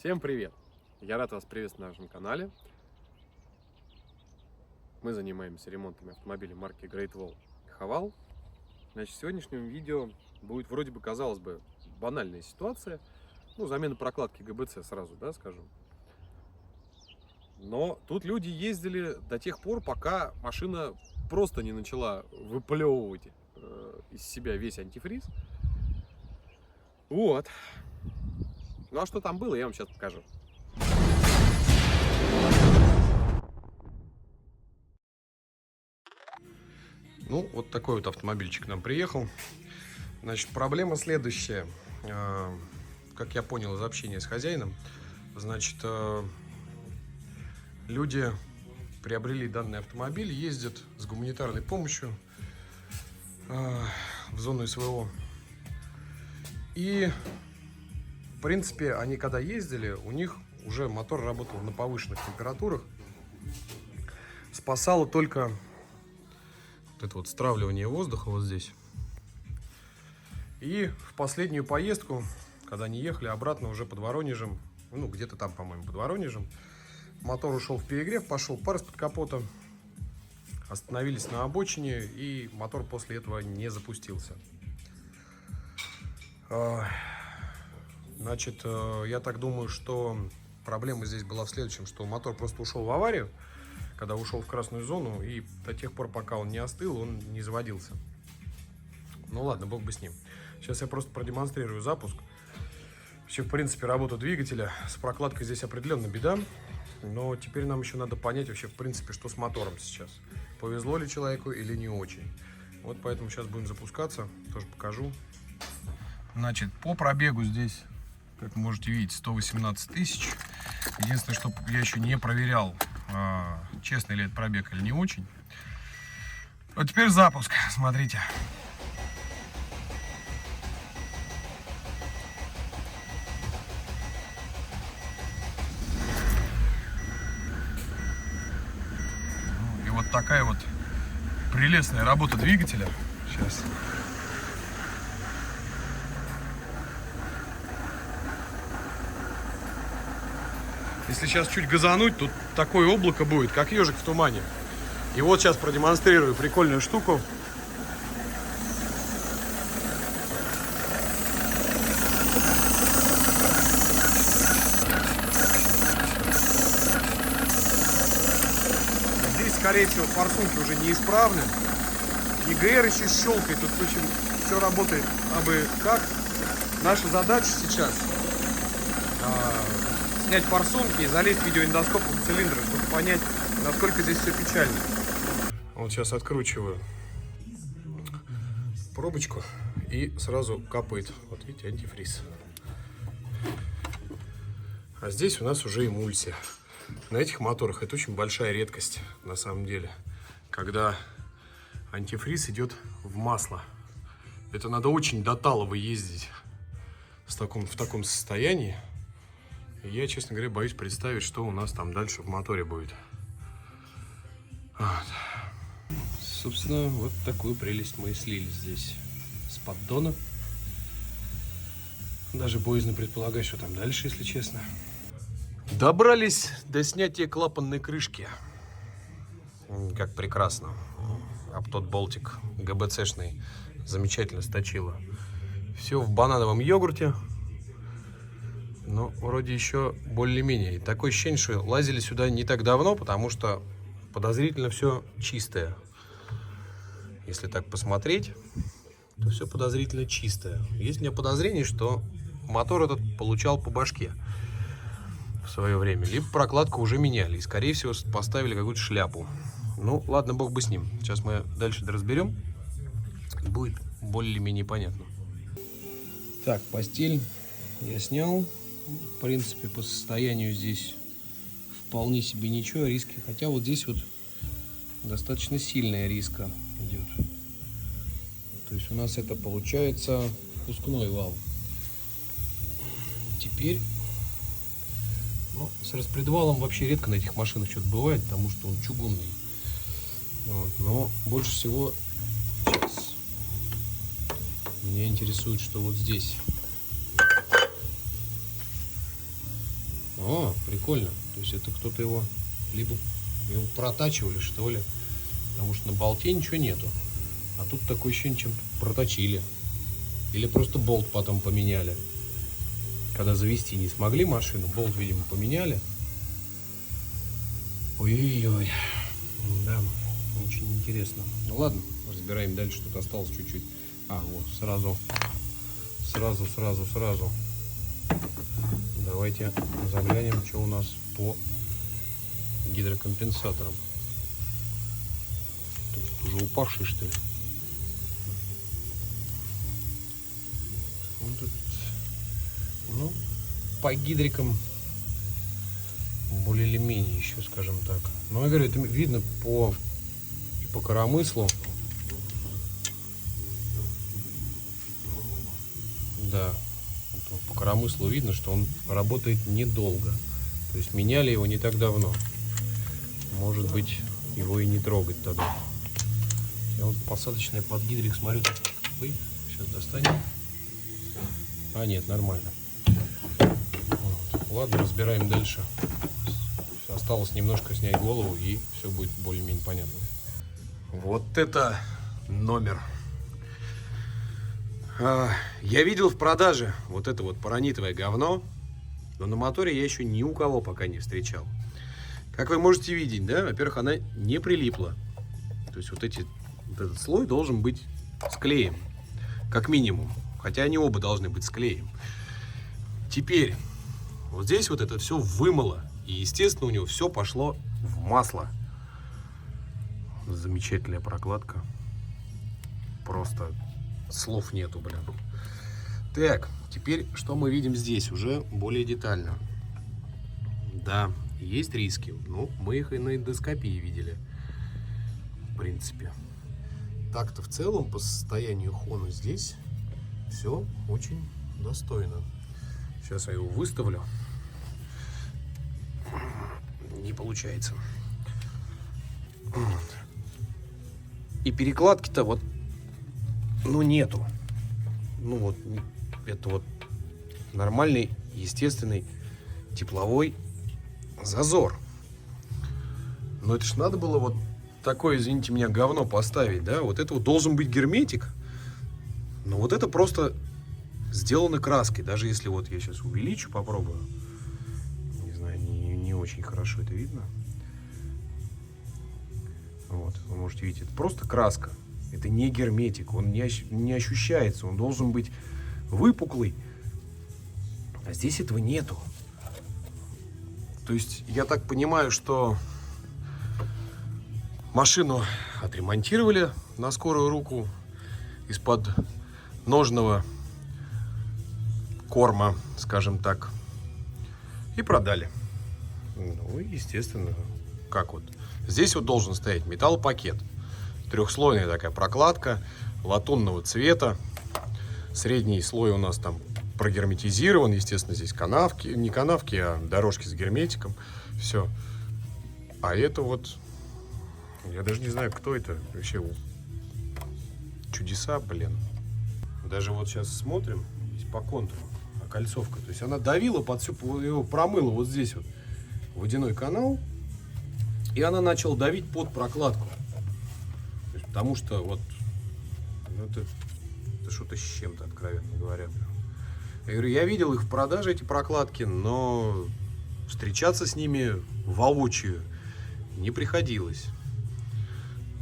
Всем привет! Я рад вас приветствовать на нашем канале. Мы занимаемся ремонтом автомобилей марки Great Wall и Haval. Значит, в сегодняшнем видео будет вроде бы, казалось бы, банальная ситуация. Замена прокладки ГБЦ сразу, да, скажу. Но тут люди ездили до тех пор, пока машина просто не начала выплевывать из себя весь антифриз. Вот. Ну а что там было, я вам сейчас покажу. Вот такой вот автомобильчик к нам приехал. Значит, проблема следующая. Как я понял из общения с хозяином, значит, люди приобрели данный автомобиль, ездят с гуманитарной помощью в зону СВО. И, в принципе, они когда ездили, у них уже мотор работал на повышенных температурах. Спасало только это вот стравливание воздуха вот здесь. И в последнюю поездку, когда они ехали обратно уже под Воронежем, где-то там, по-моему, под Воронежем, мотор ушел в перегрев, пошел пар из-под капота, остановились на обочине, и мотор после этого не запустился. Значит, я так думаю, что проблема здесь была в следующем, что мотор просто ушел в аварию, когда ушел в красную зону, и до тех пор, пока он не остыл, он не заводился. Ну ладно, бог бы с ним. Сейчас я просто продемонстрирую запуск. Вообще, в принципе, работа двигателя. С прокладкой здесь определенно беда. Но теперь нам еще надо понять вообще, в принципе, что с мотором сейчас. Повезло ли человеку или не очень. Вот поэтому сейчас будем запускаться. Тоже покажу. Значит, по пробегу здесь, как вы можете видеть, 118 тысяч. Единственное, что я еще не проверял, честный ли это пробег или не очень. Вот теперь запуск. Смотрите. И вот такая вот прелестная работа двигателя. Сейчас. Если сейчас чуть газануть, тут такое облако будет, как ежик в тумане. И вот сейчас продемонстрирую прикольную штуку. Здесь, скорее всего, форсунки уже неисправны. ЕГР еще щелкает. Тут, в общем, все работает абы как. Наша задача сейчас снять форсунки и залезть видеоэндоскопом в цилиндры, чтобы понять, насколько здесь все печально. Вот сейчас откручиваю пробочку и сразу капает, вот видите, антифриз. А здесь у нас уже эмульсия. На этих моторах это очень большая редкость, на самом деле, когда антифриз идет в масло. Это надо очень до Талова ездить в таком состоянии. Я, честно говоря, боюсь представить, что у нас там дальше в моторе будет. Вот. Собственно, вот такую прелесть мы и слили здесь с поддона. Даже боязно предполагать, что там дальше, если честно. Добрались до снятия клапанной крышки. Как прекрасно. Об тот болтик ГБЦшный замечательно сточило. Все в банановом йогурте. Но вроде еще более-менее. Такое ощущение, что лазили сюда не так давно, потому что подозрительно все чистое. Если так посмотреть, то все подозрительно чистое. Есть у меня подозрение, что мотор этот получал по башке в свое время. Либо прокладку уже меняли. И, скорее всего, поставили какую-то шляпу. Ну, ладно, бог бы с ним. Сейчас мы дальше разберем. Будет более-менее понятно. Так, постель я снял. В принципе, по состоянию здесь вполне себе ничего, риски. Хотя вот здесь вот достаточно сильная риска идет. То есть у нас это получается впускной вал. Теперь, с распредвалом вообще редко на этих машинах что-то бывает, потому что он чугунный. Вот. Но больше всего сейчас меня интересует, что вот здесь. О, прикольно. То есть это кто-то его либо его протачивали, что ли. Потому что на болте ничего нету. А тут такое ощущение, чем проточили. Или просто болт потом поменяли. Когда завести не смогли машину, болт, видимо, поменяли. Ой-ой-ой. Да, очень интересно. Ну ладно, разбираем дальше. Тут осталось чуть-чуть. А, вот, сразу. Давайте заглянем, что у нас по гидрокомпенсаторам. Тут уже упавший, что ли? Он тут, ну, по гидрикам более или менее еще, скажем так. Но я говорю, это видно и по коромыслу. Да, по коромыслу видно, что он работает недолго. То есть меняли его не так давно. Может быть, его и не трогать тогда. Я вот посадочный под гидрик смотрю. Ой, сейчас достанем. А нет, нормально. Вот. Ладно, разбираем дальше. Осталось немножко снять голову, и все будет более-менее понятно. Вот это номер. Я видел в продаже вот это вот паранитовое говно, но на моторе я еще ни у кого пока не встречал. Как вы можете видеть, да, во-первых, она не прилипла. То есть вот этот слой должен быть с клеем, как минимум. Хотя они оба должны быть с клеем. Теперь вот здесь вот это все вымыло. И, естественно, у него все пошло в масло. Замечательная прокладка. Просто слов нету, блин. Так, теперь что мы видим здесь уже более детально. Да, есть риски. Ну, мы их и на эндоскопии видели. В принципе. Так-то в целом по состоянию хона здесь все очень достойно. Сейчас я его выставлю. Не получается. Вот. И перекладки-то вот, ну, нету. Ну вот, это вот нормальный, естественный тепловой зазор. Но это ж надо было вот такое, извините меня, говно поставить, да? Вот это вот должен быть герметик. Но вот это просто сделано краской. Даже если вот я сейчас увеличу, попробую. Не знаю, не очень хорошо это видно. Вот, вы можете видеть, это просто краска. Это не герметик, он не ощущается, он должен быть выпуклый. А здесь этого нету. То есть я так понимаю, что машину отремонтировали на скорую руку из-под ножного корма, скажем так, и продали. Ну, естественно, как вот. Здесь вот должен стоять металлопакет. Трехслойная такая прокладка, латунного цвета. Средний слой у нас там прогерметизирован. Естественно, здесь канавки, не канавки, а дорожки с герметиком. Все. А это вот, я даже не знаю, кто это. Вообще чудеса, блин. Даже вот сейчас смотрим, здесь по контуру, окольцовка. То есть она давила под всю, его промыла вот здесь вот водяной канал. И она начала давить под прокладку. То есть, потому что вот, ну, это что-то с чем-то, откровенно говоря. Я говорю, я видел их в продаже, эти прокладки, но встречаться с ними воочию не приходилось.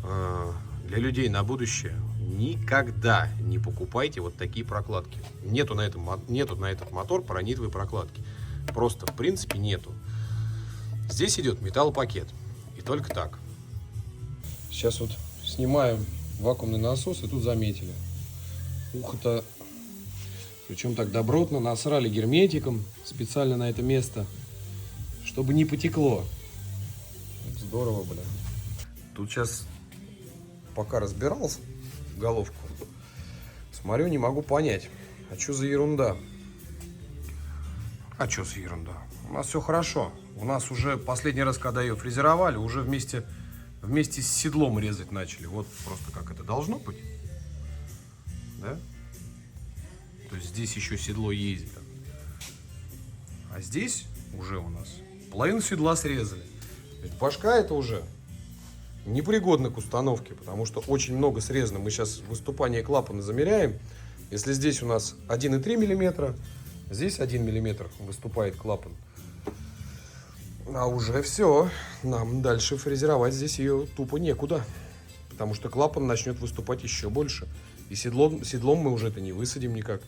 Для людей на будущее никогда не покупайте вот такие прокладки. Нету на этот мотор паранитовой прокладки. Просто в принципе нету. Здесь идет металлопакет. И только так. Сейчас вот снимаем вакуумный насос, и тут заметили. Ухо-то, причем так добротно, насрали герметиком специально на это место, чтобы не потекло. Здорово, бля. Тут сейчас, пока разбирался в головку, смотрю, не могу понять, а что за ерунда? А что за ерунда? У нас все хорошо. У нас уже последний раз, когда ее фрезеровали, уже вместе с седлом резать начали. Вот просто как это должно быть. Да? То есть здесь еще седло есть. А здесь уже у нас. Половину седла срезали. Ведь башка это уже непригодна к установке, потому что очень много срезано. Мы сейчас выступание клапана замеряем. Если здесь у нас 1,3 мм, здесь 1 мм выступает клапан. А уже все. Нам дальше фрезеровать здесь ее тупо некуда. Потому что клапан начнет выступать еще больше. И седлом мы уже это не высадим никак.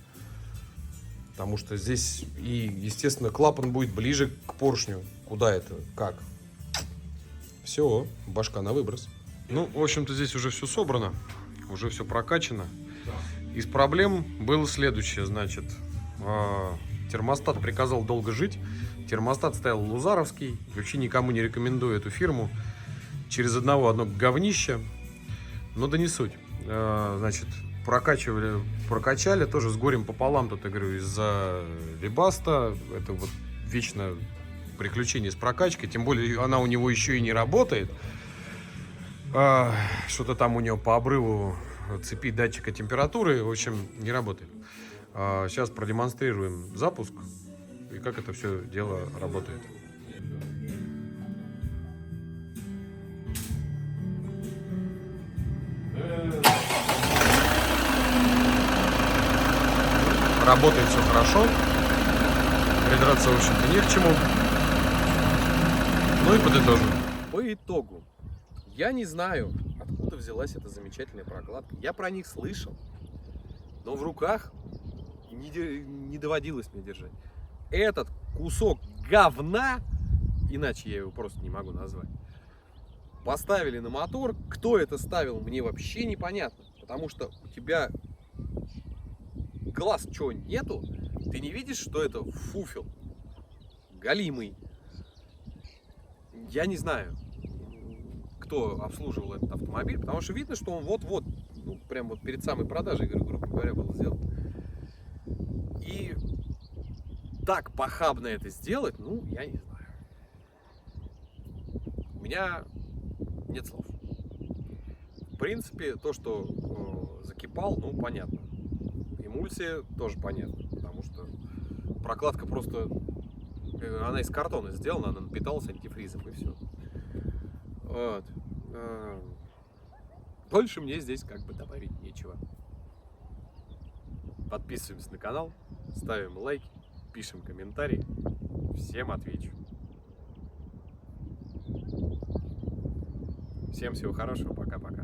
Потому что здесь и, естественно, клапан будет ближе к поршню. Куда это? Как? Все, башка на выброс. Ну, в общем-то, здесь уже все собрано. Уже все прокачано. Из проблем было следующее, значит. Термостат приказал долго жить. Термостат стоял лузаровский. Вообще никому не рекомендую эту фирму. Через одно говнище. Но да не суть. Значит, прокачали тоже с горем пополам. Тут, я говорю, из-за Webasto. Это вот вечно приключение с прокачкой. Тем более она у него еще и не работает. Что-то там у него по обрыву цепи датчика температуры. В общем, не работает. Сейчас продемонстрируем запуск и как это все дело работает. Работает все хорошо. Придраться, в общем-то, не к чему. Ну и подытожим. По итогу, я не знаю, откуда взялась эта замечательная прокладка. Я про них слышал, но в руках не доводилось мне держать. Этот кусок говна, иначе я его просто не могу назвать, поставили на мотор. Кто это ставил, мне вообще непонятно. Потому что у тебя глаз чего нету, ты не видишь, что это фуфел галимый. Я не знаю, кто обслуживал этот автомобиль, потому что видно, что он вот-вот, ну, прям вот перед самой продажей, грубо говоря, был сделан. И так похабно это сделать, ну, я не знаю. У меня нет слов. В принципе, то, что закипал, ну, понятно. Эмульсия тоже понятно, потому что прокладка просто, она из картона сделана, она напиталась антифризом и все. Вот. Больше мне здесь как бы добавить нечего. Подписываемся на канал, ставим лайки, пишем комментарии. Всем отвечу. Всем всего хорошего, пока-пока.